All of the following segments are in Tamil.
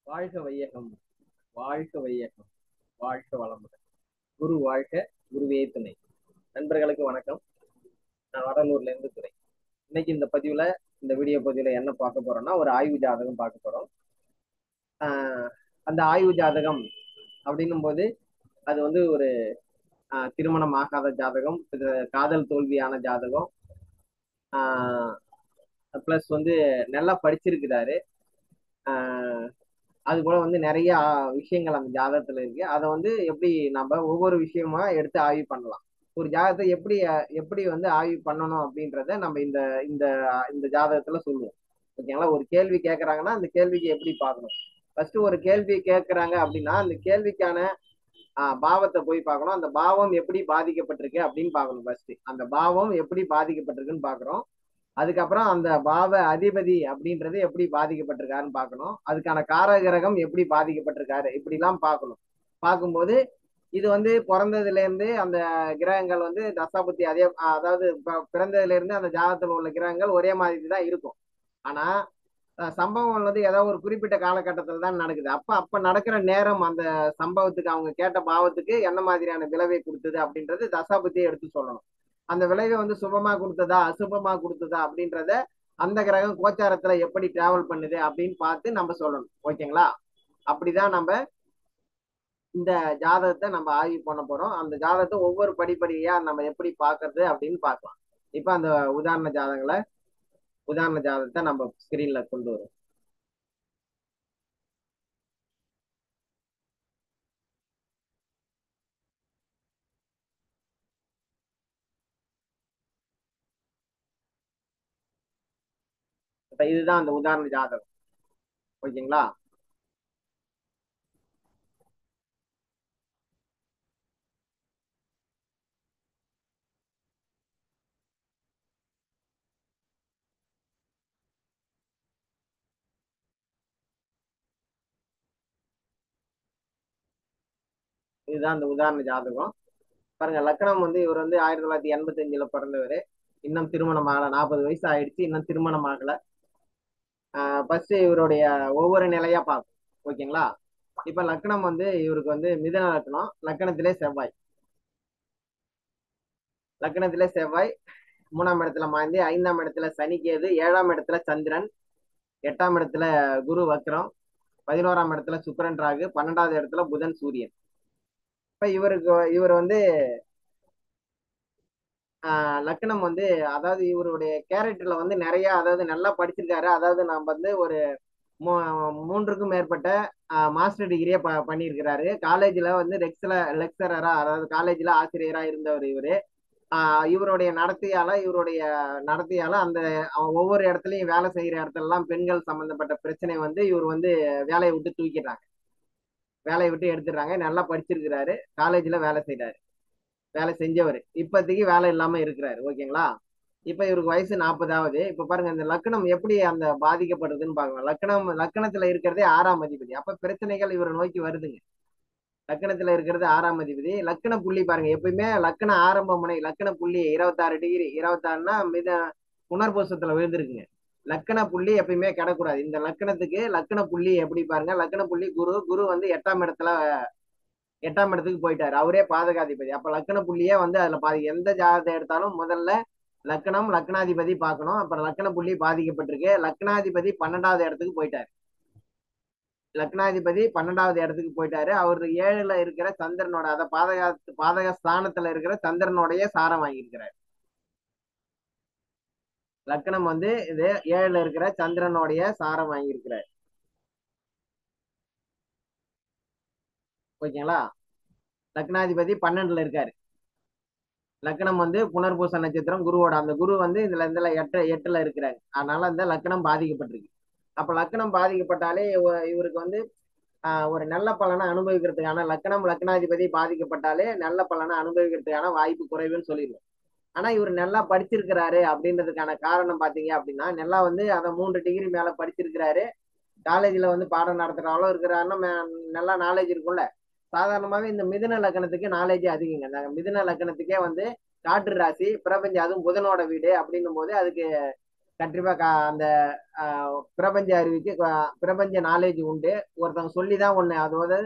வாழ்க வையகம், வாழ்க வையகம், வாழ்க வளமுடன். குரு வாழ்க, குருவே துணை. நண்பர்களுக்கு வணக்கம். நான் வடலூர்ல இருந்து துறை. இன்னைக்கு இந்த வீடியோ பதிவுல என்ன பார்க்க போறோம்னா, ஒரு ஆய்வு ஜாதகம் பார்க்க போறோம். ஆஹ் அந்த ஆய்வு ஜாதகம் அப்படின்னும் போது அது வந்து ஒரு திருமணம் ஆகாத ஜாதகம், காதல் தோல்வியான ஜாதகம், பிளஸ் வந்து நல்லா படிச்சிருக்கிறாரு. ஆஹ் அது போல வந்து நிறைய விஷயங்கள் அந்த ஜாதகத்துல இருக்கு. அதை வந்து எப்படி நம்ம ஒவ்வொரு விஷயமா எடுத்து ஆய்வு பண்ணலாம். ஒரு ஜாதகத்தை எப்படி வந்து ஆய்வு பண்ணணும் அப்படின்றத நம்ம இந்த இந்த இந்த ஜாதகத்துல சொல்லுவோம். ஓகேங்களா? ஒரு கேள்வி கேட்கறாங்கன்னா அந்த கேள்விக்கு எப்படி பார்க்கணும். ஃபர்ஸ்ட் ஒரு கேள்வி கேட்கறாங்க அப்படின்னா அந்த கேள்விக்கான பாவத்தை போய் பார்க்கணும். அந்த பாவம் எப்படி பாதிக்கப்பட்டிருக்கு அப்படின்னு பார்க்கணும். ஃபர்ஸ்ட் அந்த பாவம் எப்படி பாதிக்கப்பட்டிருக்குன்னு பார்க்குறோம். அதுக்கப்புறம் அந்த பாவ அதிபதி அப்படின்றது எப்படி பாதிக்கப்பட்டிருக்காருன்னு பார்க்கணும். அதுக்கான காரகிரகம் எப்படி பாதிக்கப்பட்டிருக்காரு இப்படிலாம் பார்க்கணும். பார்க்கும்போது இது வந்து பிறந்ததுல இருந்து அந்த கிரகங்கள் வந்து தசாபுத்தி அதாவது பிறந்ததுல இருந்து அந்த ஜாதகத்துல உள்ள கிரகங்கள் ஒரே மாதிரி தான் இருக்கும். ஆனா சம்பவம் வந்து ஏதோ ஒரு குறிப்பிட்ட காலகட்டத்தில் தான் நடக்குது. அப்ப நடக்கிற நேரம் அந்த சம்பவத்துக்கு அவங்க கேட்ட பாவத்துக்கு என்ன மாதிரியான விளைவை கொடுத்தது அப்படின்றது தசாபுத்தியை எடுத்து சொல்லணும். அந்த விளைவை வந்து சுபமா கொடுத்ததா அசுபமா கொடுத்ததா அப்படின்றத அந்த கிரகம் கோச்சாரத்துல எப்படி டிராவல் பண்ணுது அப்படின்னு பார்த்து நம்ம சொல்லணும். ஓகேங்களா? அப்படிதான் நம்ம இந்த ஜாதகத்தை நம்ம ஆய்வு பண்ண போறோம். அந்த ஜாதகத்தை ஒவ்வொரு படிப்படியா நம்ம எப்படி பாக்குறது அப்படின்னு பார்க்கலாம். இப்ப அந்த உதாரண ஜாதகத்தை நம்ம ஸ்கிரீன்ல கொண்டு வரோம். இப்ப இதுதான் அந்த உதாரண ஜாதகம். ஓகேங்களா? இதுதான் அந்த உதாரண ஜாதகம். பாருங்க, லக்னம் வந்து இவர் வந்து 1985 பிறந்தவர். இன்னும் திருமணம் ஆகல. 40 வயசு ஆயிடுச்சு, இன்னும் திருமணம் ஆகல. ஃபர்ஸ்ட் இவருடைய ஒவ்வொரு நிலையா பார்ப்போம். ஓகேங்களா? இப்ப லக்னம் வந்து இவருக்கு வந்து மிதுன லக்னம். லக்னத்திலே செவ்வாய் 3ஆம் இடத்துல மாந்தி, 5ஆம் இடத்துல சனி கேது, 7ஆம் இடத்துல சந்திரன், 8ஆம் இடத்துல குரு வக்ரம், 11ஆம் இடத்துல சுக்கிரன் ராகு, 12வது இடத்துல புதன் சூரியன். இப்ப இவர் வந்து லக்னம் வந்து, அதாவது இவருடைய கேரக்டர்ல வந்து நிறைய, அதாவது நல்லா படிச்சிருக்காரு. அதாவது நம்ம வந்து ஒரு 3க்கும் மேற்பட்ட மாஸ்டர் டிகிரியே பண்ணியிருக்கிறாரு. காலேஜ்ல வந்து லெக்சரரா, அதாவது காலேஜ்ல ஆசிரியரா இருந்தவர் இவரு. இவருடைய நடத்தையால அந்த ஒவ்வொரு இடத்துலயும் வேலை செய்யற இடத்துல எல்லாம் பெண்கள் சம்பந்தப்பட்ட பிரச்சனை வந்து இவர் வந்து வேலையை விட்டு தூக்கிடுறாங்க. வேலையை விட்டு எடுத்துடுறாங்க. நல்லா படிச்சிருக்கிறாரு. காலேஜ்ல வேலை செஞ்சவர். இப்போதைக்கு வேலை இல்லாம இருக்கிறாரு. ஓகேங்களா? இப்ப இவருக்கு வயசு 40ஆவது. இப்ப பாருங்க, இந்த லக்னம் எப்படி அந்த பாதிக்கப்படுதுன்னு பாருங்க. லக்னத்துல இருக்கிறதே 6ஆம் அதிபதி. அப்ப பிரச்சனைகள் இவரை நோக்கி வருதுங்க. லக்கணத்துல இருக்கிறது 6ஆம் அதிபதி. லக்கண புள்ளி பாருங்க, எப்பயுமே லக்கண ஆரம்ப முனை லக்கண புள்ளி 26 டிகிரி, 26னா புனர்பூசத்துல விழுந்திருக்குங்க. லக்கண புள்ளி எப்பயுமே கிடக்கூடாது. இந்த லக்கணத்துக்கு லக்கண புள்ளி எப்படி பாருங்க, லக்கண புள்ளி குரு வந்து 8ஆம் இடத்துக்கு போயிட்டாரு. அவரே பாதகாதிபதி. அப்ப லக்கண புள்ளியே வந்து அதுல எந்த ஜாதகத்தை எடுத்தாலும் முதல்ல லக்கணம் லக்னாதிபதி பார்க்கணும். அப்புறம் லக்கண புள்ளி பாதிக்கப்பட்டிருக்கு. லக்னாதிபதி 12வது இடத்துக்கு போயிட்டாரு. அவர் 7ல இருக்கிற சந்திரனோட, அத பாதக ஸ்தானத்துல இருக்கிற சந்திரனோடைய சாரம் வாங்கியிருக்கிறார். லக்னம் வந்து இது 7ல இருக்கிற சந்திரனுடைய சாரம் வாங்கியிருக்கிறார். ஓகேங்களா? லக்னாதிபதி 12ல இருக்காரு. லக்னம் வந்து புனர்பூச நட்சத்திரம் குருவோட, அந்த குரு வந்து இதுல எட்டுல இருக்கிறாரு. அதனால இந்த லக்னம் பாதிக்கப்பட்டிருக்கு. அப்ப லக்னம் பாதிக்கப்பட்டாலே இவருக்கு வந்து ஒரு நல்ல பலனை அனுபவிக்கிறதுக்கான, லக்னாதிபதி பாதிக்கப்பட்டாலே நல்ல பலனை அனுபவிக்கிறதுக்கான வாய்ப்பு குறைவுன்னு சொல்லிடுவோம். ஆனா இவர் நல்லா படிச்சிருக்கிறாரு அப்படின்றதுக்கான காரணம் பாத்தீங்க அப்படின்னா, நல்லா வந்து அதை 3 டிகிரி மேல படிச்சிருக்கிறாரு. காலேஜ்ல வந்து பாடம் நடத்துறாலும் இருக்கிறாருன்னா நல்லா நாலேஜ் இருக்கும்ல. சாதாரணமாவே இந்த மிதுன லக்னத்துக்கு நாலேஜ் அதிகங்க. இந்த மிதுன லக்னத்துக்கே வந்து காற்று ராசி பிரபஞ்சம், அதுவும் புதனோட வீடு அப்படின்னும் போது அதுக்கு கண்டிப்பா அந்த பிரபஞ்ச அறிவுக்கு பிரபஞ்ச நாலேஜ் உண்டு. ஒருத்தவங்க சொல்லிதான் ஒண்ணு அதாவது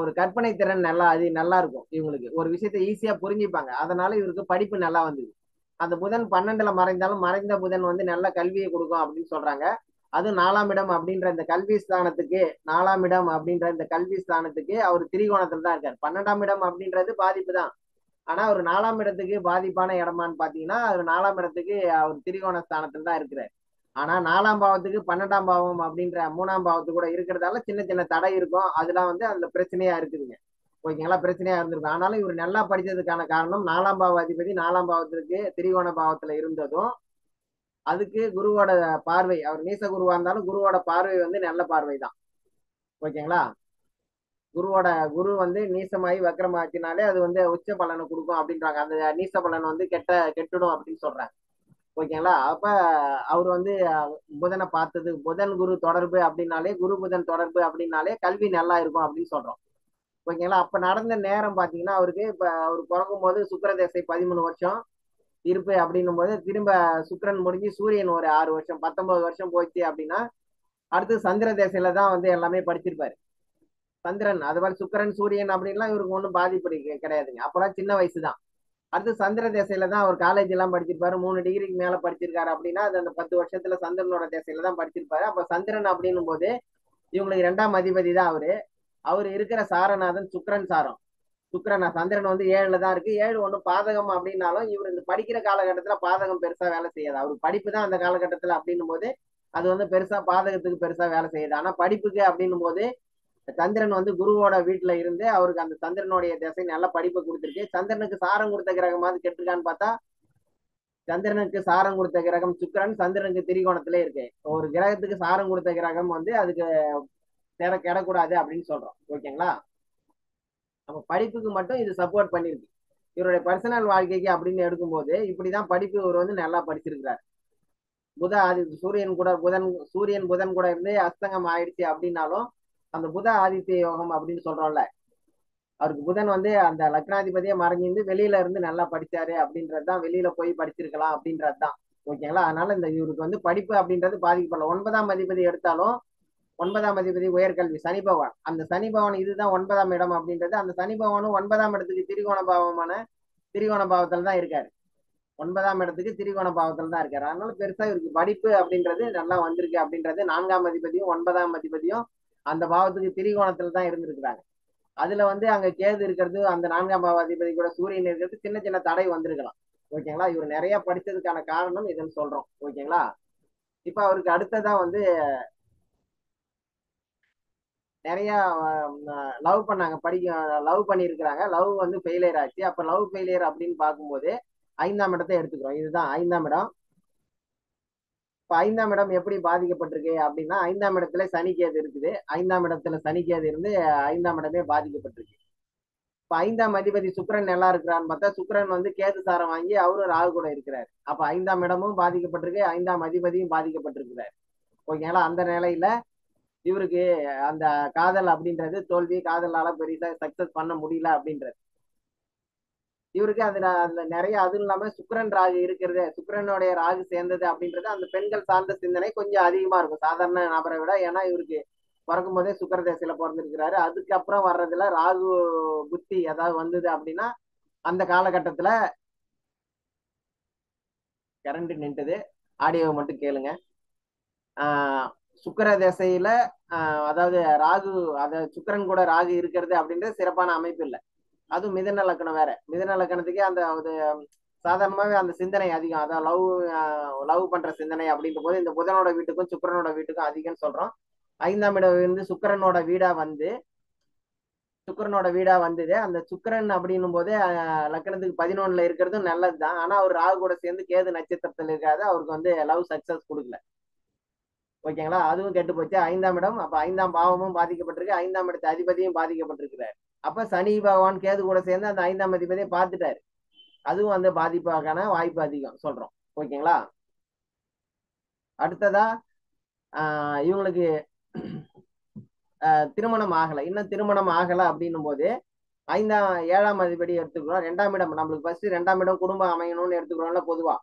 ஒரு கற்பனை திறன் நல்லா அது நல்லா இருக்கும். இவங்களுக்கு ஒரு விஷயத்த ஈஸியா புரிஞ்சுப்பாங்க. அதனால இவருக்கு படிப்பு நல்லா வந்தது. அந்த புதன் 12ல மறைந்தாலும் மறைந்த புதன் வந்து நல்ல கல்வியை கொடுக்கும் அப்படின்னு சொல்றாங்க. அது 4ஆம் இடம் அப்படின்ற இந்த கல்வி ஸ்தானத்துக்கு 4ஆம் இடம் அப்படின்ற இந்த கல்வி ஸ்தானத்துக்கு அவர் திரிகோணத்துல தான் இருக்காரு. 12ஆம் இடம் அப்படின்றது பாதிப்பு தான். ஆனா ஒரு 4ஆம் இடத்துக்கு பாதிப்பான இடமான்னு பாத்தீங்கன்னா அது 4ஆம் இடத்துக்கு அவர் திரிகோண ஸ்தானத்துல தான் இருக்கிறார். ஆனா 4ஆம் பாவத்துக்கு 12ஆம் பாவம் அப்படின்ற 3ஆம் பாவத்து கூட இருக்கிறதால சின்ன சின்ன தடை இருக்கும். அதெல்லாம் வந்து அதுல பிரச்சனையா இருக்குதுங்க. ஓகேங்களா, பிரச்சனையா இருந்திருக்கும். ஆனாலும் இவர் நல்லா படிச்சதுக்கான காரணம் 4ஆம் பாவ அதிபதி 4ஆம் பாவத்திற்கு திரிகோண பாவத்துல இருந்ததும், அதுக்கு குருவோட பார்வை, அவர் நீச குருவா இருந்தாலும் குருவோட பார்வை வந்து நல்ல பார்வை தான். ஓகேங்களா, குருவோட குரு வந்து நீசமாயி வக்கரமாச்சினாலே அது வந்து உச்ச பலனை கொடுக்கும் அப்படின்றாங்க. அந்த நீச பலன் வந்து கெட்டுடும் அப்படின்னு சொல்றாங்க. ஓகேங்களா, அப்ப அவர் வந்து புதனை பார்த்தது, புதன் குரு தொடர்பு அப்படின்னாலே, குரு புதன் தொடர்பு அப்படின்னாலே கல்வி நல்லா இருக்கும் அப்படின்னு சொல்றோம். ஓகேங்களா, அப்ப நடந்த நேரம் பாத்தீங்கன்னா அவருக்கு இப்ப அவர் பிறக்கும் போது சுக்கிர தசை 13 வருஷம் இருப்பு அப்படின்னும் போது திரும்ப சுக்கிரன் முடிஞ்சு சூரியன் ஒரு 6 வருஷம் 19 வருஷம் போச்சு அப்படின்னா அடுத்து சந்திர தசையில தான் வந்து எல்லாமே படிச்சிருப்பாரு. சந்திரன் அது மாதிரி சுக்கிரன் சூரியன் அப்படின்லாம் இவருக்கு ஒன்றும் பாதிப்பு கிடையாதுங்க. அப்பெல்லாம் சின்ன வயசு தான். அடுத்து சந்திர திசையில தான் அவர் காலேஜ் எல்லாம் படிச்சிருப்பாரு. 3 டிகிரிக்கு மேல படிச்சிருக்காரு அப்படின்னா அது அந்த 10 வருஷத்துல சந்திரனோட திசையில தான் படிச்சிருப்பாரு. அப்ப சந்திரன் அப்படின்னும் போது இவங்களுக்கு 2ஆம் அதிபதி தான் அவரு. அவர் இருக்கிற சாரநாதன் சுக்கிரன் சாரம். சுக்கிரன் சந்திரன் வந்து 7ல தான் இருக்கு. 7 ஒண்ணு பாதகம் அப்படின்னாலும் இவர் இந்த படிக்கிற காலகட்டத்துல பாதகம் பெருசா வேலை செய்யாது. அவருக்கு படிப்பு தான் அந்த காலகட்டத்துல அப்படின்னும் போது அது வந்து பெருசா பாதகத்துக்கு பெருசா வேலை செய்யுது. ஆனா படிப்புக்கு அப்படின்னும் போது சந்திரன் வந்து குருவோட வீட்டுல இருந்து அவருக்கு அந்த சந்திரனுடைய திசை நல்ல படிப்பை கொடுத்துருக்கு. சந்திரனுக்கு சாரம் கொடுத்த கிரகமாவது கெட்டிருக்கான்னு பார்த்தா சந்திரனுக்கு சாரம் கொடுத்த கிரகம் சுக்கிரன் சந்திரனுக்கு திரிகோணத்திலே இருக்கு. ஒரு கிரகத்துக்கு சாரம் கொடுத்த கிரகம் வந்து அதுக்கு கெடக்கூடாது அப்படின்னு சொல்றோம். ஓகேங்களா, நம்ம படிப்புக்கு மட்டும் இது சப்போர்ட் பண்ணிருக்கு. இவருடைய பர்சனல் வாழ்க்கைக்கு அப்படின்னு எடுக்கும்போது இப்படிதான் படிப்பு இவர் வந்து நல்லா படிச்சிருக்கிறார். புத ஆதித்ய சூரியன் கூட புதன் கூட இருந்து அஸ்தங்கம் ஆயிடுச்சு அப்படின்னாலும் அந்த புத ஆதித்ய யோகம் அப்படின்னு சொல்றோம்ல, அவருக்கு புதன் வந்து அந்த லக்னாதிபதியே மறைஞ்சிருந்து வெளியில இருந்து நல்லா படிச்சாரு அப்படின்றதுதான், வெளியில போய் படிச்சிருக்கலாம் அப்படின்றதுதான். ஓகேங்களா, அதனால இந்த இவருக்கு வந்து படிப்பு அப்படின்றது பாதிக்கப்படல. 9ஆம் அதிபதி எடுத்தாலும் 9ஆம் அதிபதி உயர்கல்வி சனி பகவான். அந்த சனி பகவான் இதுதான் 9ஆம் இடம் அப்படின்றது. அந்த சனி பகவானும் 9ஆம் இடத்துக்கு திரிகோண பாவத்துல தான் இருக்காரு. 9ஆம் இடத்துக்கு திரிகோண பாவத்துல தான் இருக்காரு. அதனால பெருசா இவருக்கு படிப்பு அப்படின்றது நல்லா வந்திருக்கு அப்படின்றது. 4ஆம் அதிபதியும் 9ஆம் அதிபதியும் அந்த பாவத்துக்கு திரிகோணத்துல தான் இருந்திருக்கிறாங்க. அதுல வந்து அங்க கேது இருக்கிறது, அந்த 4ஆம் பாவ அதிபதி கூட சூரியன் இருக்கிறது சின்ன சின்ன தடை வந்திருக்கலாம். ஓகேங்களா, இவர் நிறைய படிச்சதுக்கான காரணம் இதுன்னு சொல்றோம். ஓகேங்களா, இப்ப அவருக்கு அடுத்ததா வந்து நிறைய லவ் பண்ணாங்க, லவ் பண்ணியிருக்கிறாங்க. லவ் வந்து ஃபெயிலியர் ஆச்சு. அப்ப லவ் ஃபெயிலியர் அப்படின்னு பார்க்கும்போது 5ஆம் இடத்தை எடுத்துக்கிறோம். இதுதான் 5ஆம் இடம். இப்ப 5ஆம் இடம் எப்படி பாதிக்கப்பட்டிருக்கு அப்படின்னா 5ஆம் இடத்துல சனிக்கேது இருக்குது. 5ஆம் இடத்துல சனிக்கேது இருந்து 5ஆம் இடமே பாதிக்கப்பட்டிருக்கு. இப்ப 5ஆம் அதிபதி சுக்கிரன் நல்லா இருக்கிறான்னு பார்த்தா சுக்கிரன் வந்து கேது சாரம் வாங்கி அவரும் ராகு கூட இருக்கிறார். அப்ப 5ஆம் இடமும் பாதிக்கப்பட்டிருக்கு, 5ஆம் அதிபதியும் பாதிக்கப்பட்டிருக்கிறார். ஓகேங்களா, அந்த நிலையில இவருக்கு அந்த காதல் அப்படின்றது தோல்வி, காதலால பெரிய சக்சஸ் பண்ண முடியல அப்படின்றது இவருக்கு. அதுல நிறைய அதுவும் இல்லாம சுக்கிரன் ராகு இருக்கிறது, சுக்கிரனுடைய ராகு சேர்ந்தது அப்படின்றது அந்த பெண்கள் சார்ந்த சிந்தனை கொஞ்சம் அதிகமா இருக்கும் சாதாரண நபரை விட. ஏன்னா இவருக்கு பிறக்கும் போதே சுக்கிர தசையில பிறந்திருக்கிறாரு. அதுக்கப்புறம் வர்றதுல ராகு புத்தி ஏதாவது வந்தது அப்படின்னா அந்த காலகட்டத்துல கரண்ட் நின்றுது. ஆடியோவை மட்டும் கேளுங்க. ஆஹ் சுக்கிர தசையில அதாவது ராகு, அதாவது சுக்கிரன் கூட ராகு இருக்கிறது அப்படின்றது சிறப்பான அமைப்பு இல்லை. அதுவும் மிதன லக்கணம் வேற. மிதன லக்கணத்துக்கே அந்த ஒரு சாதாரணமாவே அந்த சிந்தனை அதிகம். அதான் லவ் பண்ற சிந்தனை அப்படின்ற போது இந்த புதனோட வீட்டுக்கும் சுக்கிரனோட வீட்டுக்கும் அதிகம்னு சொல்றோம். 5ஆம் இடம் வந்து சுக்கிரனோட வீடா வந்தது. அந்த சுக்கிரன் அப்படின்னும் போது லக்கணத்துக்கு 11ல இருக்கிறதும் நல்லதுதான். ஆனா அவர் ராகு கூட சேர்ந்து கேது நட்சத்திரத்துல இருக்காது. அவருக்கு வந்து லவ் சக்சஸ் கொடுக்கல. ஓகேங்களா, அதுவும் கெட்டு போச்சு. 5ஆம் இடம், அப்ப 5ஆம் பாவமும் பாதிக்கப்பட்டிருக்கு, 5ஆம் இடத்து அதிபதியும் பாதிக்கப்பட்டிருக்கிறார். அப்ப சனி பகவான் கேது கூட சேர்ந்து அந்த 5ஆம் அதிபதியை பார்த்துட்டாரு. அதுவும் வந்து பாதிப்பாக்கான வாய்ப்பு அதிகம் சொல்றோம். ஓகேங்களா, அடுத்ததா இவங்களுக்கு திருமணம் ஆகலை, இன்னும் திருமணம் ஆகலை அப்படின்னும் போது 7ஆம் அதிபதி எடுத்துக்கிறோம். 2ஆம் இடம் நம்மளுக்கு ஃபர்ஸ்ட் 2ஆம் இடம் குடும்பம் அமையணும்னு எடுத்துக்கிறோம்ல பொதுவா.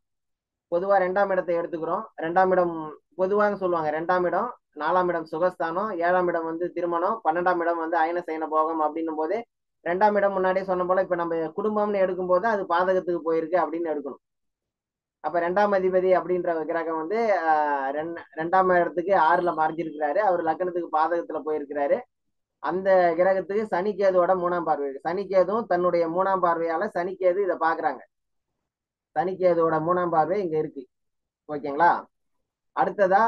பொதுவா 2ஆம் இடத்தை எடுத்துக்கிறோம். 2ஆம் இடம் பொதுவாக சொல்லுவாங்க. 2ஆம் இடம், 4ஆம் இடம் சுகஸ்தானம், 7ஆம் இடம் வந்து திருமணம், 12ஆம் இடம் வந்து அயன சயன போகம் அப்படின்னும் போது 2ஆம் இடம் முன்னாடியே சொன்ன போல இப்ப நம்ம குடும்பம்னு எடுக்கும் போது அது பாதகத்துக்கு போயிருக்கு அப்படின்னு எடுக்கணும். அப்ப 2ஆம் அதிபதி அப்படின்ற கிரகம் வந்து 2ஆம் இடத்துக்கு 6ல மறைஞ்சிருக்கிறாரு. அவர் லக்னத்துக்கு பாதகத்துல போயிருக்கிறாரு. அந்த கிரகத்துக்கு சனிக்கேதுவோட 3ஆம் பார்வை. சனிக்கேதுவும் தன்னுடைய 3ஆம் பார்வையால சனிக்கேது இதை பாக்குறாங்க. சனிக்கேதுவோட 3ஆம் பார்வை இங்க இருக்கு. ஓகேங்களா? அடுத்ததா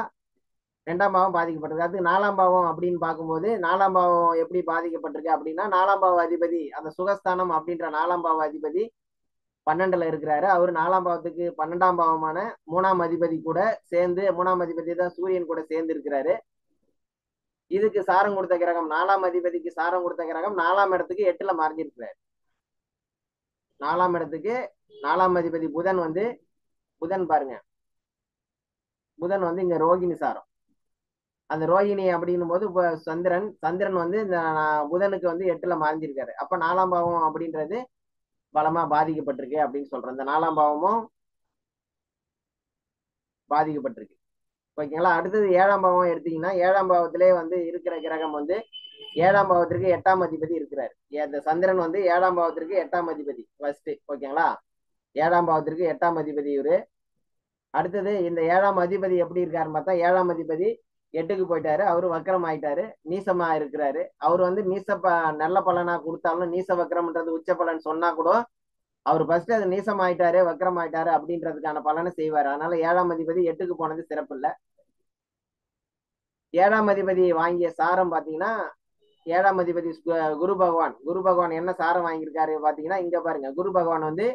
2ஆம் பாவம் பாதிக்கப்பட்டிருக்கு. அதுக்கு 4ஆம் பாவம் அப்படின்னு பார்க்கும்போது 4ஆம் பாவம் எப்படி பாதிக்கப்பட்டிருக்கு அப்படின்னா 4ஆம் பாவ அதிபதி அந்த சுகஸ்தானம் அப்படின்ற 4ஆம் பாவ அதிபதி 12ல இருக்கிறாரு. அவர் 4ஆம் பாவத்துக்கு 12ஆம் பாவமான 3ஆம் அதிபதி கூட சேர்ந்து 3ஆம் அதிபதி தான் சூரியன் கூட சேர்ந்து இருக்கிறாரு. இதுக்கு சாரம் கொடுத்த கிரகம் 4ஆம் அதிபதிக்கு சாரம் கொடுத்த கிரகம் 4ஆம் இடத்துக்கு 8ல மறைஞ்சிருக்கிறாரு. 4ஆம் இடத்துக்கு 4ஆம் அதிபதி புதன் வந்து புதன் பாருங்க, புதன் வந்து இங்க ரோகிணி சாரம். அந்த ரோகிணி அப்படின்னும் போது இப்ப சந்திரன் வந்து இந்த புதனுக்கு வந்து 8ல மறைஞ்சிருக்காரு. அப்ப 4ஆம் பாவம் அப்படின்றது பலமா பாதிக்கப்பட்டிருக்கு அப்படின்னு சொல்றேன். இந்த 4ஆம் பாவமும் பாதிக்கப்பட்டிருக்கு. ஓகேங்களா? அடுத்தது 7ஆம் பாவம் எடுத்தீங்கன்னா 7ஆம் பாவத்திலே வந்து இருக்கிற கிரகம் வந்து 7ஆம் பாவத்திற்கு 8ஆம் அதிபதி இருக்கிறார். இந்த சந்திரன் வந்து 7ஆம் பாவத்திற்கு 8ஆம் அதிபதி ஃபர்ஸ்ட். ஓகேங்களா? 7ஆம் பாவத்திற்கு 8ஆம் அதிபதி இவரு. அடுத்தது இந்த 7ஆம் அதிபதி எப்படி இருக்காருன்னு பார்த்தா 7ஆம் அதிபதி 8க்கு போயிட்டாரு. அவரு வக்கரம் ஆயிட்டாரு, நீசமா இருக்கிறாரு. அவர் வந்து நல்ல பலனா கொடுத்தாலும் நீச வக்கரம்ன்றது உச்ச பலன் சொன்னா கூட அவர் ஃபர்ஸ்ட் அது நீசம் ஆயிட்டாரு, வக்கரம் ஆயிட்டாரு அப்படின்றதுக்கான பலனை செய்வாரு. அதனால 7ஆம் அதிபதி 8க்கு போனது சிறப்பு இல்ல. 7ஆம் அதிபதி வாங்கிய சாரம் பாத்தீங்கன்னா 7ஆம் அதிபதி குரு பகவான் என்ன சாரம் வாங்கியிருக்காரு பாத்தீங்கன்னா இங்க பாருங்க, குரு பகவான் வந்து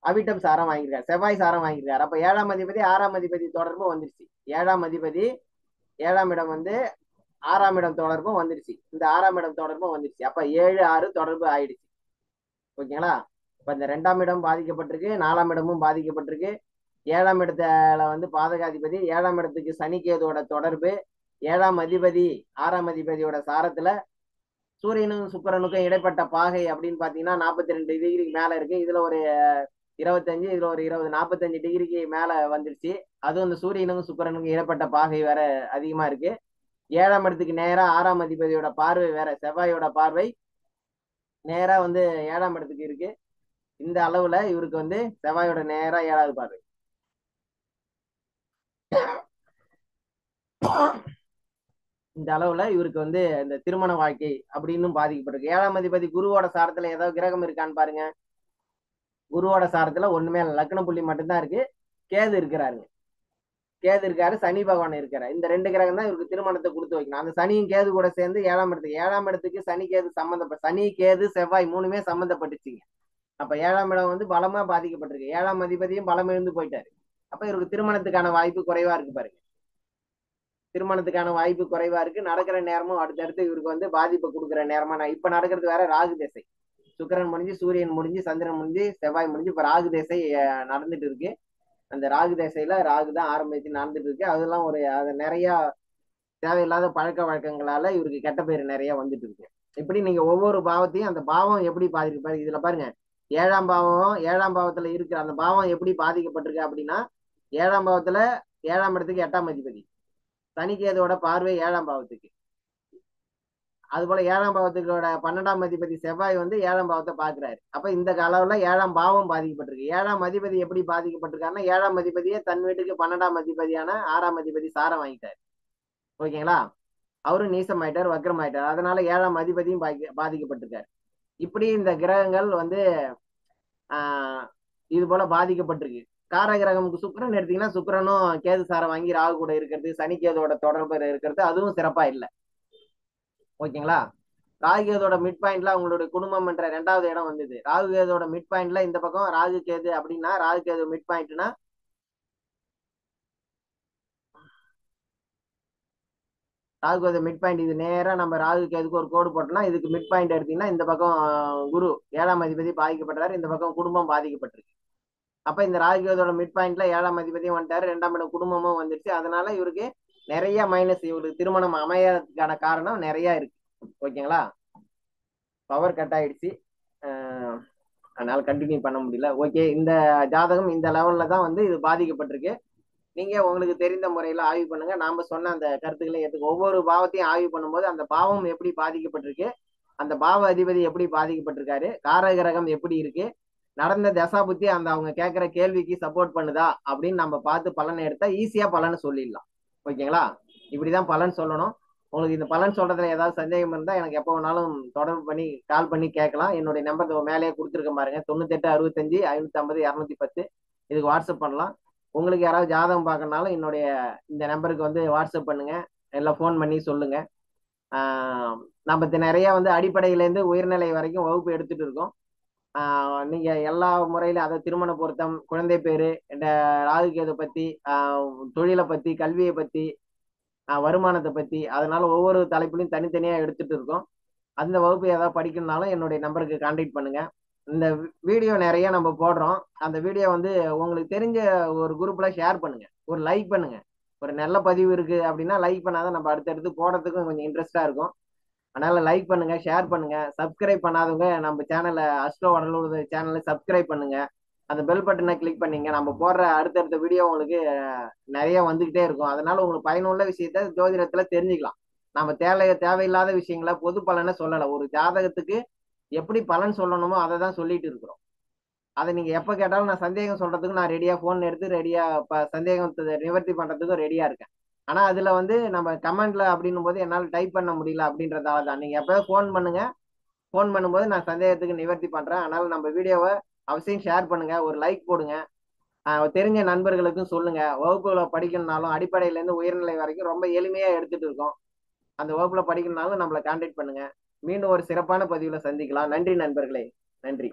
அவிட்டம் சாரம் வாங்கியிருக்காரு, செவ்வாய் சாரம் வாங்கியிருக்காரு. அப்ப 7ஆம் அதிபதி 6ஆம் அதிபதி தொடர்பு வந்துருச்சு. 7ஆம் அதிபதி 7ஆம் இடம் வந்து 6ஆம் இடம் தொடர்பும் வந்துருச்சு. இந்த 6ஆம் இடம் தொடர்பும் வந்துருச்சு. அப்ப 7 6 தொடர்பு ஆயிடுச்சு. ஓகேங்களா? இப்ப இந்த 2ஆம் இடம் பாதிக்கப்பட்டிருக்கு, 4ஆம் இடமும் பாதிக்கப்பட்டிருக்கு. 7ஆம் இடத்துல வந்து பாதகாதிபதி, 7ஆம் இடத்துக்கு சனிக்கேதோட தொடர்பு, 7ஆம் அதிபதி 6ஆம் அதிபதியோட சாரத்துல சூரியனும் சுக்கிரனுக்கும் இடைப்பட்ட பாகை அப்படின்னு பாத்தீங்கன்னா 42 டிகிரிக்கு மேல இருக்கு. இதுல ஒரு 25, இதுல ஒரு 20, 45 டிகிரிக்கு மேல வந்துருச்சு. அதுவும் இந்த சூரியனுக்கும் சுக்கிரனுக்கும் இடைப்பட்ட பாகை வேற அதிகமா இருக்கு. 7ஆம் இடத்துக்கு நேரா 6ஆம் அதிபதியோட பார்வை வேற, செவ்வாயோட பார்வை நேரா வந்து 7ஆம் இடத்துக்கு இருக்கு. இந்த அளவுல இவருக்கு வந்து செவ்வாயோட நேரா 7வது பார்வை. இந்த அளவுல இவருக்கு வந்து இந்த திருமண வாழ்க்கை அப்படின்னு பாதிக்கப்பட்டிருக்கு. 7ஆம் அதிபதி குருவோட சாரத்துல ஏதாவது கிரகம் இருக்கான்னு பாருங்க. குருவோட சாரத்துல ஒண்ணுமே இல்லை, லக்ன புள்ளி மட்டும்தான் இருக்கு. கேது இருக்கிறாருங்க, கேது இருக்காரு, சனி பகவான் இருக்காரு. இந்த 2 கிரகம் தான் இவருக்கு திருமணத்தை கொடுத்து வைக்கணும். அந்த சனியும் கேது கூட சேர்ந்து 7ஆம் இடத்துக்கு சனி கேது சனி கேது செவ்வாய் 3மே சம்மந்தப்பட்டுச்சுங்க. அப்ப 7ஆம் இடம் வந்து பலமா பாதிக்கப்பட்டிருக்கு. 7ஆம் அதிபதியும் பலம் இழந்து போயிட்டாரு. அப்ப இவருக்கு திருமணத்துக்கான வாய்ப்பு குறைவா இருக்கு பாருங்க. திருமணத்துக்கான வாய்ப்பு குறைவா இருக்கு. நடக்கிற நேரமும் அடுத்தடுத்து இவருக்கு வந்து பாதிப்பை கொடுக்குற நேரமா இப்ப நடக்கிறது வேற ராகு தேசை. சுக்கிரன் முடிஞ்சு, சூரியன் முடிஞ்சு, சந்திரன் முடிஞ்சு, செவ்வாய் முடிஞ்சு, இப்ப ராகு தேசை நடந்துட்டு இருக்கு. அந்த ராகு தேசையில ராகு தான் ஆரம்பிச்சு நடந்துட்டு இருக்கு. அதெல்லாம் அது நிறைய தேவையில்லாத பழக்க வழக்கங்களால இவருக்கு கெட்ட பேர் நிறைய வந்துட்டு இருக்கு. இப்படி நீங்க ஒவ்வொரு பாவத்தையும் அந்த பாவம் எப்படி பாதிக்க இதுல பாருங்க. 7ஆம் பாவத்துல இருக்கிற அந்த பாவம் எப்படி பாதிக்கப்பட்டிருக்கு அப்படின்னா 7ஆம் பாவத்துல 7ஆம் இடத்துக்கு 8ஆம் அதிபதி, சனிக்கேதோட பார்வை 7ஆம் பாவத்துக்கு. அது போல 7ஆம் பாவத்துக்கோட 12ஆம் அதிபதி செவ்வாய் வந்து 7ஆம் பாவத்தை பாக்குறாரு. அப்ப இந்த அளவுல 7ஆம் பாவம் பாதிக்கப்பட்டிருக்கு. 7ஆம் அதிபதி எப்படி பாதிக்கப்பட்டிருக்காருன்னா 7ஆம் அதிபதியே தன் வீட்டுக்கு 12ஆம் அதிபதியான 6ஆம் அதிபதி சாரம் வாங்கிட்டாரு. ஓகேங்களா? அவரும் நீசம் ஆயிட்டார், வக்ரம் ஆயிட்டார். அதனால 7ஆம் அதிபதியும் பாதிக்கப்பட்டிருக்காரு. இப்படி இந்த கிரகங்கள் வந்து இது போல பாதிக்கப்பட்டிருக்கு. கார கிரகம் சுக்கிரன் எடுத்தீங்கன்னா சுக்கிரனும் கேது சாரம் வாங்கி ராகு கூட இருக்கிறது, சனி கேதோட தொடர்பு இருக்கிறது, அதுவும் சிறப்பா இல்லை. ஓகேங்களா? ராகு கேதோட மிட் பாயிண்ட்ல அவங்களுடைய குடும்பம் என்ற 2வது இடம் வந்தது. ராகு கேதோட மிட் பாயிண்ட்ல இந்த பக்கம் ராகு கேது அப்படின்னா ராகு கேது மிட் பாயிண்ட்னா ராகு கேது மிட் பாயிண்ட். இது நேரா நம்ம ராகு கேதுக்கு ஒரு கோடு போட்டோம்னா இதுக்கு மிட் பாயிண்ட் எடுத்தீங்கன்னா இந்த பக்கம் குரு 7ஆம் அதிபதி பாதிக்கப்பட்டாரு, இந்த பக்கம் குடும்பம் பாதிக்கப்பட்டிருக்கு. அப்ப இந்த ராகு கேதோட மிட் பாயிண்ட்ல 7ஆம் அதிபதியும் வந்துட்டாரு, 2ஆம் இடம் குடும்பமும் வந்துருச்சு. அதனால இவருக்கு நிறைய மைனஸ். இவருக்கு திருமணம் அமையறதுக்கான காரணம் நிறைய இருக்கு. ஓகேங்களா? பவர் கட் ஆயிடுச்சு. அதனால கண்டினியூ பண்ண முடியல. ஓகே, இந்த ஜாதகம் இந்த லெவல்ல தான் வந்து இது பாதிக்கப்பட்டிருக்கு. நீங்க உங்களுக்கு தெரிந்த முறையில ஆய்வு பண்ணுங்க. நாம சொன்ன அந்த கருத்துக்களை ஏத்துக்க ஒவ்வொரு பாவத்தையும் ஆய்வு பண்ணும்போது அந்த பாவம் எப்படி பாதிக்கப்பட்டிருக்கு, அந்த பாவ அதிபதி எப்படி பாதிக்கப்பட்டிருக்காரு, காரக கிரகம் எப்படி இருக்கு, நடந்த தசா புத்தி அந்த அவங்க கேட்கிற கேள்விக்கு சப்போர்ட் பண்ணுதா அப்படின்னு நம்ம பார்த்து பலனை எடுத்தா ஈஸியா பலனை சொல்லிடலாம். ஓகேங்களா? இப்படிதான் பலன் சொல்லணும். உங்களுக்கு இந்த பலன் சொல்றதுல ஏதாவது சந்தேகம் இருந்தா எனக்கு எப்போ வேணாலும் தொடர்பு பண்ணி கால் பண்ணி கேட்கலாம். என்னுடைய நம்பர் மேலேயே கொடுத்துருக்க பாருங்க, 9865550210. இதுக்கு வாட்ஸ்அப் பண்ணலாம். உங்களுக்கு யாராவது ஜாதகம் பார்க்கறனாலும் என்னுடைய இந்த நம்பருக்கு வந்து வாட்ஸ்அப் பண்ணுங்க, எல்லாம் ஃபோன் பண்ணி சொல்லுங்க. நம்ம நிறைய வந்து அடிப்படையிலேருந்து உயர்நிலை வரைக்கும் வகுப்பு எடுத்துட்டு இருக்கோம். நீங்க எல்லா முறையிலும், அதை திருமண பொருத்தம், குழந்தை பேரு, இந்த ராகுகேது பத்தி, தொழிலை பத்தி, கல்வியை பத்தி, வருமானத்தை பத்தி, அதனால ஒவ்வொரு தலைப்புலையும் தனித்தனியா எடுத்துட்டு இருக்கோம். அந்த வகுப்பு ஏதாவது படிக்கணும்னாலும் என்னுடைய நம்பருக்கு கான்டாக்ட் பண்ணுங்க. இந்த வீடியோ நிறைய நம்ம போடுறோம். அந்த வீடியோ வந்து உங்களுக்கு தெரிஞ்ச ஒரு குரூப்ல ஷேர் பண்ணுங்க, ஒரு லைக் பண்ணுங்க. ஒரு நல்ல பதிவு இருக்கு அப்படின்னா லைக் பண்ணாதான் நம்ம அடுத்தடுத்து போடுறதுக்கும் கொஞ்சம் இன்ட்ரெஸ்டா இருக்கும். அதனால லைக் பண்ணுங்க, ஷேர் பண்ணுங்க. சப்ஸ்கிரைப் பண்ணாதவங்க நம்ம சேனலை, அஸ்ட்ரோ வடலூர் சேனலை சப்ஸ்கிரைப் பண்ணுங்க. அந்த பெல் பட்டனை கிளிக் பண்ணீங்க, நம்ம போடுற அடுத்தடுத்த வீடியோ உங்களுக்கு நிறைய வந்துகிட்டே இருக்கும். அதனால உங்களுக்கு பயனுள்ள விஷயத்த ஜோதிடத்துல தெரிஞ்சுக்கலாம். நம்ம தேவையில்லாத விஷயங்களை பொது பலனை சொல்லலை. ஒரு ஜாதகத்துக்கு எப்படி பலன் சொல்லணுமோ அதை தான் சொல்லிட்டு இருக்கிறோம். அதை நீங்க எப்ப கேட்டாலும் நான் சந்தேகம் சொல்றதுக்கு நான் ரெடியா, போன் எடுத்து ரெடியா, சந்தேகத்தை நிவர்த்தி பண்றதுக்கும் ரெடியா இருக்கேன். ஆனா அதுல வந்து நம்ம கமெண்ட்ல அப்படின்னும் போது என்னால டைப் பண்ண முடியல அப்படின்றதால தான். நீங்க எப்ப ஃபோன் பண்ணுங்க, ஃபோன் பண்ணும்போது நான் சந்தேகத்துக்கு நிவர்த்தி பண்றேன். அதனால நம்ம வீடியோவை அவசியம் ஷேர் பண்ணுங்க, ஒரு லைக் போடுங்க. தெரிஞ்ச நண்பர்களுக்கும் சொல்லுங்க. வகுப்புகளை படிக்கணும்னாலும் அடிப்படையில இருந்து உயர்நிலை வரைக்கும் ரொம்ப எளிமையா எடுத்துட்டு இருக்கோம். அந்த வகுப்புல படிக்கணும்னாலும் நம்மளை கான்டாக்ட் பண்ணுங்க. மீண்டும் ஒரு சிறப்பான பதிவுல சந்திக்கலாம். நன்றி நண்பர்களே. நன்றி.